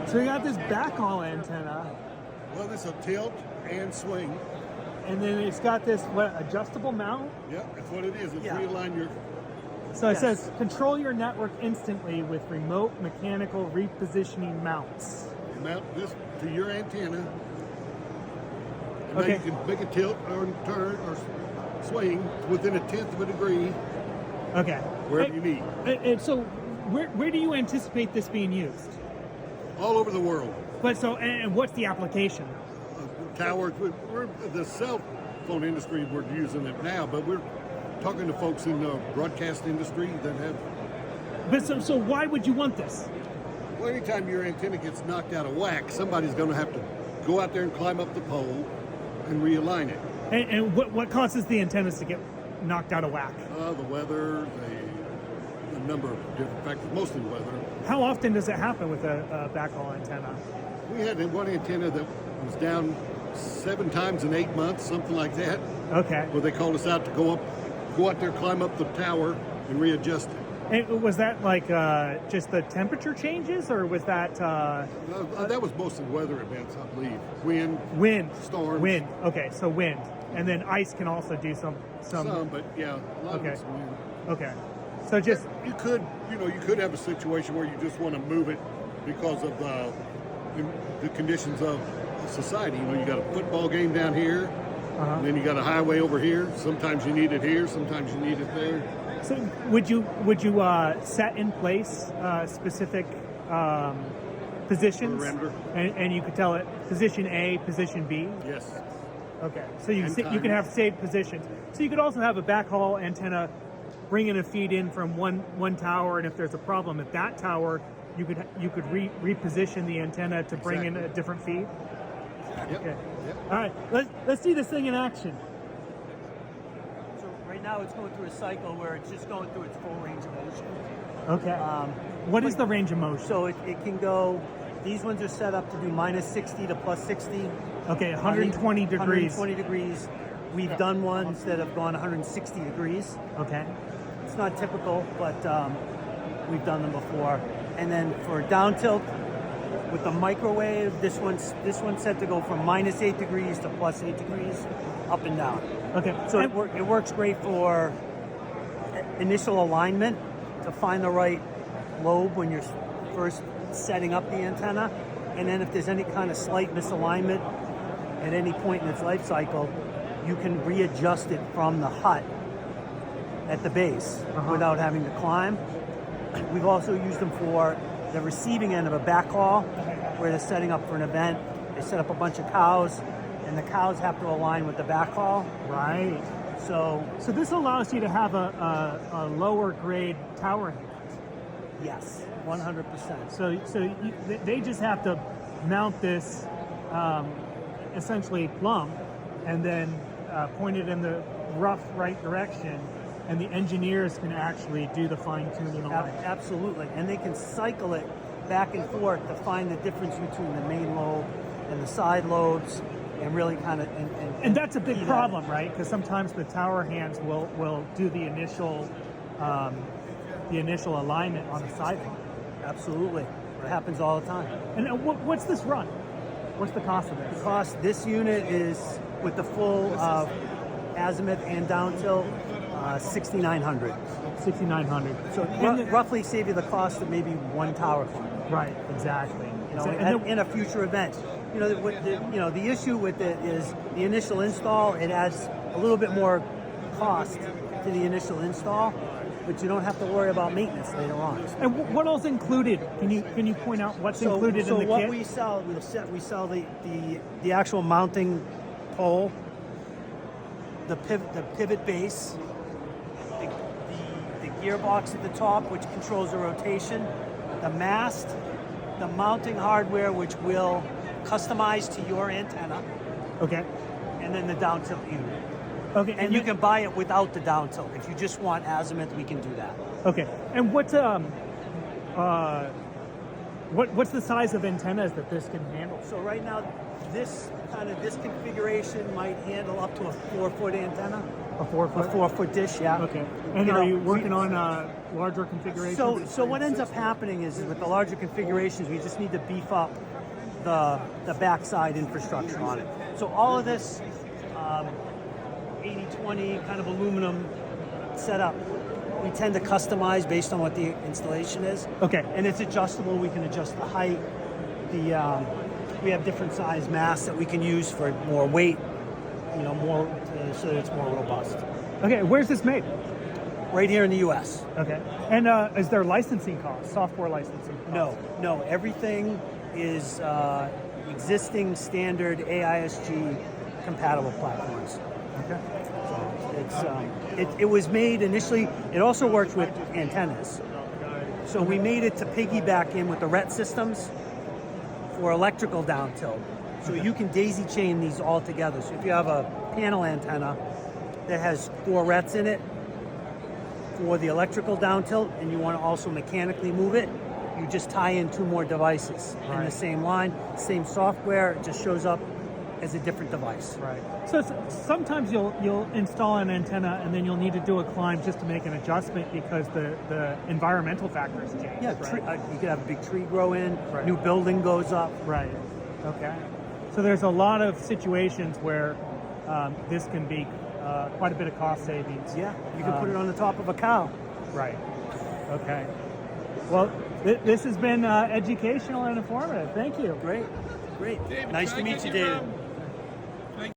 So you got this backhaul antenna, Well, this will tilt and swing. and then it's got this adjustable mount. Yeah, that's what it is. It's Yeah. realign your. So it Yes. says control your network instantly with remote mechanical repositioning mounts. You mount this to your antenna. And Okay. then you can make a tilt or turn or swing within 1/10 of a degree Okay. wherever you need. And so where do you anticipate this being used? All over the world. But so and what's the application? Towers, we're the cell phone industry. We're using it now, but we're talking to folks in the broadcast industry that have. But so why would you want this? Well, anytime your antenna gets knocked out of whack, somebody's going to have to go out there and climb up the pole and realign it. And what causes the antennas to get knocked out of whack? The weather, the number of different factors, mostly weather. How often does it happen with a backhaul antenna? We had one antenna that was down 7 times in 8 months, something like that, Okay. where they called us out to go out there, climb up the tower, and readjust it. And was that like just the temperature changes, or was that That was mostly weather events, I believe. wind? Storms. Wind. Okay, so wind, and then ice can also do some. Some, but yeah, a lot Okay. of it's wind. Okay, so just You could have a situation where you just want to move it because of the conditions of society. You got a football game down here, and then you got a highway over here. Sometimes you need it here, sometimes you need it there. so would you set in place specific positions, Parameter. and you could tell it position A, position B. Yes. Okay, so you And can timing. have saved positions. So you could also have a backhaul antenna bringing a feed in from one tower, and if there's a problem at that tower, you could reposition the antenna to bring in a Exactly. different feed. Yep. Okay. Yep. All right, let's see this thing in action. So right now it's going through a cycle where it's just going through its full range of motion. Okay. What is the range of motion? So it can go, these ones are set up to do -60 to +60. Okay, 120 degrees. 120 degrees. We've done ones that have gone 160 degrees. Okay. It's not typical, but we've done them before. And then for down tilt with the microwave, this one's set to go from -8 degrees to +8 degrees, up and down. Okay. So And- it works great for initial alignment to find the right lobe when you're first setting up the antenna, and then if there's any kind of slight misalignment at any point in its life cycle, you can readjust it from the hut at the base without having to climb. We've also used them for the receiving end of a backhaul, where they're setting up for an event. They set up a bunch of cows, and the cows have to align with the backhaul. Right. So So this allows you to have a lower grade tower hand. yes, 100%. So they just have to mount this essentially plumb, and then point it in the rough right direction, and the engineers can actually do the fine tuning on it. Absolutely, and they can cycle it back and forth to find the difference between the main lobe and the side lobes, and really kind of And that's a big key that problem, in. right? Because sometimes the tower hands will do the initial alignment on the side line. Absolutely, it happens all the time. And what's this run? What's the cost of The this? cost, this unit is with the full azimuth and down tilt, 6,900. $6,900. So roughly save you the cost of maybe one tower climb. Right, exactly. You know, And in a future event. You know, the issue with it is the initial install. It adds a little bit more cost to the initial install, but you don't have to worry about maintenance later on. And what else included? Can you point out what's included in the what kit? we sell, we sell the actual mounting pole, the pivot base, the gearbox at the top, which controls the rotation, the mast, the mounting hardware, which will customize to your antenna, Okay. and then the down tilt unit. Okay. And you can buy it without the down tilt. If you just want azimuth, we can do that. Okay. And what's the size of antennas that this can handle? So right now, this configuration might handle up to a 4-foot antenna. A 4 A foot. 4-foot dish, yeah. Okay. And You are know, you working on larger configurations? So what ends up happening is with the larger configurations, we just need to beef up the backside infrastructure on it. So all of this 80-20 kind of aluminum setup, we tend to customize based on what the installation is. Okay. And it's adjustable. We can adjust the height. We have different size masts that we can use for more weight, more so that it's more robust. Okay, where's this made? Right here in the U.S. Okay. And is there licensing costs, software licensing costs? No. Everything is existing standard AISG compatible platforms. Okay. It was made initially. It also works with antennas. So we made it to piggyback in with the RET systems for electrical down tilt. So you can daisy chain these all together. So if you have a panel antenna that has 4 RETs in it for the electrical down tilt, and you want to also mechanically move it, you just tie in 2 more devices in the same line, same software. It just shows up as a different device. Right. So sometimes you'll install an antenna and then you'll need to do a climb just to make an adjustment because the environmental factors change. Yeah, right? you could have a big tree grow in, new building goes up. Right. Okay. So there's a lot of situations where this can be quite a bit of cost savings. Yeah, you can put it on the top of a cow. Right. Okay. Well, this has been educational and informative. Thank you. Great. David, Nice can to I meet get you, your, David.